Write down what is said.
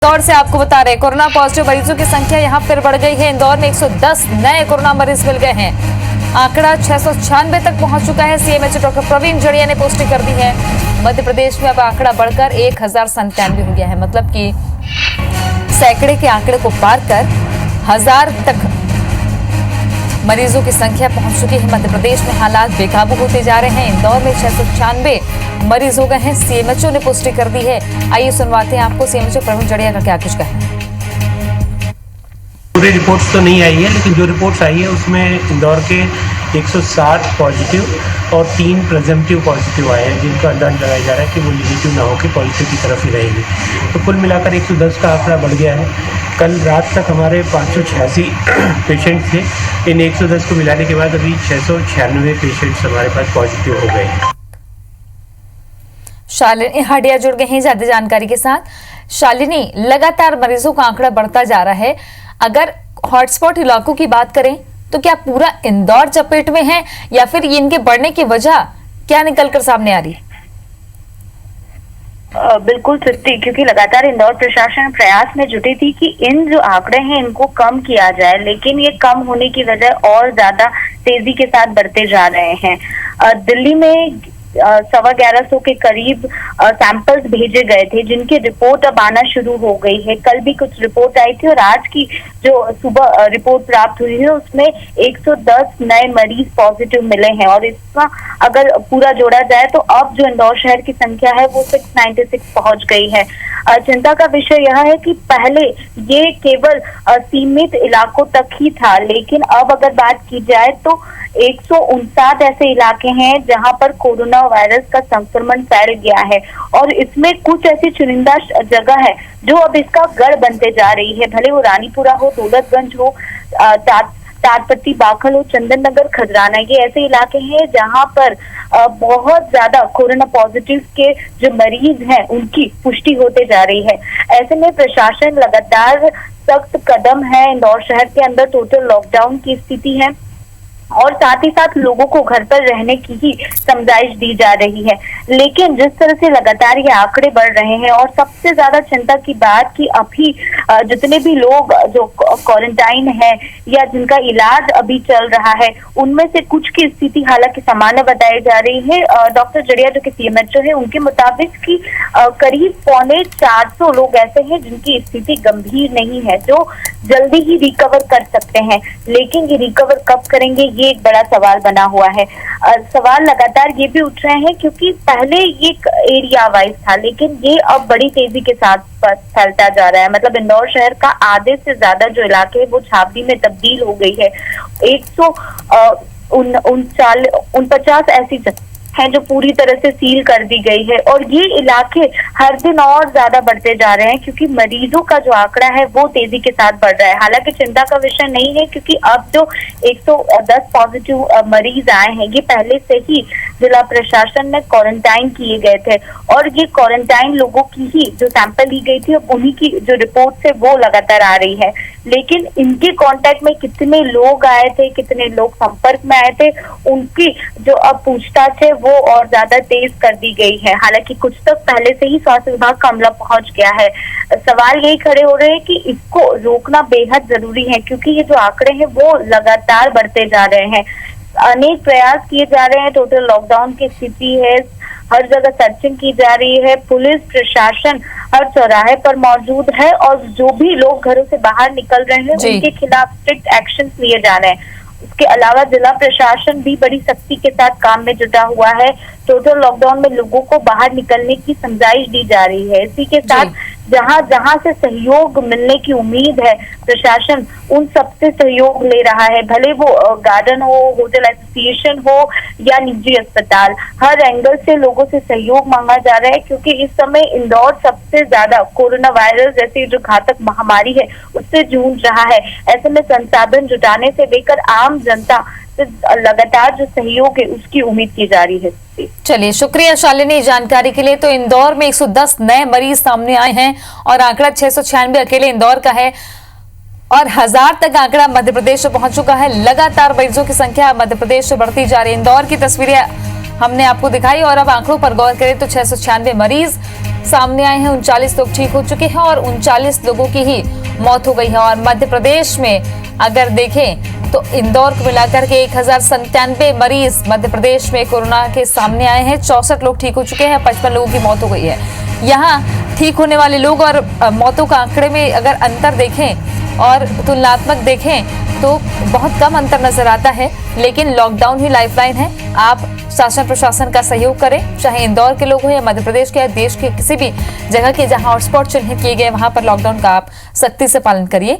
इंदौर से आपको बता रहे कोरोना पॉजिटिव मरीजों की संख्या यहां फिर बढ़ गई है। इंदौर में 110 नए कोरोना मरीज मिल गए हैं। आंकड़ा 696 तक पहुंच चुका है। सीएमएचओ डॉक्टर प्रवीण जड़िया ने पुष्टि कर दी है। मध्य प्रदेश में अब आंकड़ा बढ़कर 1097 हो गया है। मतलब कि सैकड़े के आंकड़े को पार कर 1000 तक मरीजों की संख्या पहुंच चुकी है। मध्य प्रदेश में हालात बेकाबू होते जा रहे हैं। इंदौर में 696 मरीज हो गए हैं। सीएमएचओ ने पुष्टि कर दी है। आइए सुनवाते हैं आपको सीएमएचओ प्रवीण जड़िया का क्या कुछ कहना। पूरी रिपोर्ट्स तो नहीं आई है, लेकिन जो रिपोर्ट्स आई है उसमें इंदौर के 160 पॉजिटिव और 3 प्रेजेंटिव पॉजिटिव आए हैं, जिनका अंदाज लगाया जा रहा है कि वो नेगेटिव ना होकर पॉजिटिव की तरफ ही रहेगी। तो कुल मिलाकर 110 का आंकड़ा बढ़ गया है। कल रात तक हमारे 586 पेशेंट थे। इन 110 को मिलाने के बाद अभी 696 पेशेंट्स हमारे पास पॉजिटिव हो गए हैं। शालिनी हाडिया जुड़ गए हैं ज्यादा जानकारी के साथ। शालिनी, लगातार मरीजों का आंकड़ा बढ़ता जा रहा है। अगर हॉटस्पॉट इलाकों की बात करें तो क्या पूरा इंदौर चपेट में है या फिर इनके बढ़ने की वजह क्या निकलकर सामने आ रही है? बिल्कुल सृष्टि, क्योंकि लगातार इंदौर प्रशासन प्रयास में जुटी थी कि इन जो आंकड़े हैं इनको कम किया जाए, लेकिन ये कम होने की वजह और ज्यादा तेजी के साथ बढ़ते जा रहे हैं। दिल्ली में 1150 के करीब सैंपल्स भेजे गए थे, जिनकी रिपोर्ट अब आना शुरू हो गई है। कल भी कुछ रिपोर्ट आई थी और आज की जो सुबह रिपोर्ट प्राप्त हुई है उसमें 110 नए मरीज पॉजिटिव मिले हैं। और इसका अगर पूरा जोड़ा जाए तो अब जो इंदौर शहर की संख्या है वो 696 पहुंच गई है। चिंता का विषय यह है कि पहले ये केवल सीमित इलाकों तक ही था, लेकिन अब अगर बात की जाए तो 159 ऐसे इलाके हैं जहां पर कोरोना वायरस का संक्रमण फैल गया है। और इसमें कुछ ऐसी चुनिंदा जगह है जो अब इसका गढ़ बनते जा रही है। भले वो रानीपुरा हो, दौलतगंज हो, तारपट्टी, बाखल हो, चंदन नगर, खजराना, ये ऐसे इलाके हैं जहां पर बहुत ज्यादा कोरोना पॉजिटिव के जो मरीज हैं उनकी पुष्टि होते जा रही है। ऐसे में प्रशासन लगातार सख्त कदम है। इंदौर शहर के अंदर टोटल लॉकडाउन की स्थिति है और साथ ही साथ लोगों को घर पर रहने की ही समझाइश दी जा रही है। लेकिन जिस तरह से लगातार ये आंकड़े बढ़ रहे हैं और सबसे ज्यादा चिंता की बात कि अभी जितने भी लोग जो क्वारंटाइन है या जिनका इलाज अभी चल रहा है उनमें से कुछ की स्थिति हालांकि सामान्य बताई जा रही है। डॉक्टर जड़िया जो कि सीएमएचओ है उनके मुताबिक कि करीब 450 लोग ऐसे हैं जिनकी स्थिति गंभीर नहीं है, जो जल्दी ही रिकवर कर सकते हैं। लेकिन ये रिकवर कब करेंगे, ये एक बड़ा सवाल बना हुआ है। सवाल लगातार ये भी उठ रहे हैं क्योंकि पहले ये एक एरिया वाइज था, लेकिन ये अब बड़ी तेजी के साथ फैलता जा रहा है। मतलब इंदौर शहर का आधे से ज्यादा जो इलाके है वो छावनी में तब्दील हो गई है। 149 ऐसी है जो पूरी तरह से सील कर दी गई है और ये इलाके हर दिन और ज्यादा बढ़ते जा रहे हैं क्योंकि मरीजों का जो आंकड़ा है वो तेजी के साथ बढ़ रहा है। हालांकि चिंता का विषय नहीं है क्योंकि अब जो 110 पॉजिटिव मरीज आए हैं ये पहले से ही जिला प्रशासन में क्वारंटाइन किए गए थे और ये क्वारंटाइन लोगों की ही जो सैंपल ली गई थी अब उन्हीं की जो रिपोर्ट है वो लगातार आ रही है। लेकिन इनके कांटेक्ट में कितने लोग आए थे, कितने लोग संपर्क में आए थे, उनकी जो अब पूछताछ है वो और ज्यादा तेज कर दी गई है। हालांकि कुछ तक पहले से ही स्वास्थ्य विभाग का अमला पहुंच गया है। सवाल यही खड़े हो रहे हैं कि इसको रोकना बेहद जरूरी है क्योंकि ये जो आंकड़े हैं वो लगातार बढ़ते जा रहे हैं। अनेक प्रयास किए जा रहे हैं। टोटल लॉकडाउन की स्थिति है, हर जगह सर्चिंग की जा रही है, पुलिस प्रशासन हर चौराहे पर मौजूद है और जो भी लोग घरों से बाहर निकल रहे हैं उनके खिलाफ स्ट्रिक्ट एक्शन लिए जा रहे हैं। उसके अलावा जिला प्रशासन भी बड़ी सख्ती के साथ काम में जुटा हुआ है। टोटल लॉकडाउन में लोगों को बाहर निकलने की समझाइश दी जा रही है। इसी के साथ जहां जहां से सहयोग मिलने की उम्मीद है प्रशासन उन सबसे सहयोग ले रहा है, भले वो गार्डन हो, होटल एसोसिएशन हो या निजी अस्पताल, हर एंगल से लोगों से सहयोग मांगा जा रहा है क्योंकि इस समय इंदौर सबसे ज्यादा कोरोना वायरस जैसी जो घातक महामारी है उससे जूझ रहा है। ऐसे में संसाधन जुटाने से लेकर आम जनता से लगातार जो सहयोग है उसकी उम्मीद की जा रही है। चलिए, शुक्रिया शालिनी जानकारी के लिए। तो इंदौर में 110 नए मरीज सामने आए हैं और आंकड़ा 696 अकेले इंदौर का है और 1000 तक आंकड़ा मध्य प्रदेश में पहुंच चुका है। लगातार मरीजों की संख्या मध्य प्रदेश से बढ़ती जा रही है। इंदौर की तस्वीरें हमने आपको दिखाई। और अब आंकड़ों पर गौर करें तो 696 मरीज सामने आए हैं, 39 लोग ठीक हो चुके हैं और 39 लोगों की ही मौत हो गई है। और मध्य प्रदेश में अगर देखें तो इंदौर को मिलाकर के 1097 मरीज मध्य प्रदेश में कोरोना के सामने आए हैं, 64 लोग ठीक हो चुके हैं, 55 लोगों की मौत हो गई है। यहाँ ठीक होने वाले लोग और मौतों का आंकड़े में अगर अंतर देखें और तुलनात्मक देखें तो बहुत कम अंतर नजर आता है, लेकिन लॉकडाउन ही लाइफलाइन है। आप शासन प्रशासन का सहयोग करें, चाहे इंदौर के लोग हो या मध्य प्रदेश के या देश के किसी भी जगह के जहां हॉटस्पॉट चिन्हित किए गए वहां पर लॉकडाउन का आप सख्ती से पालन करिए।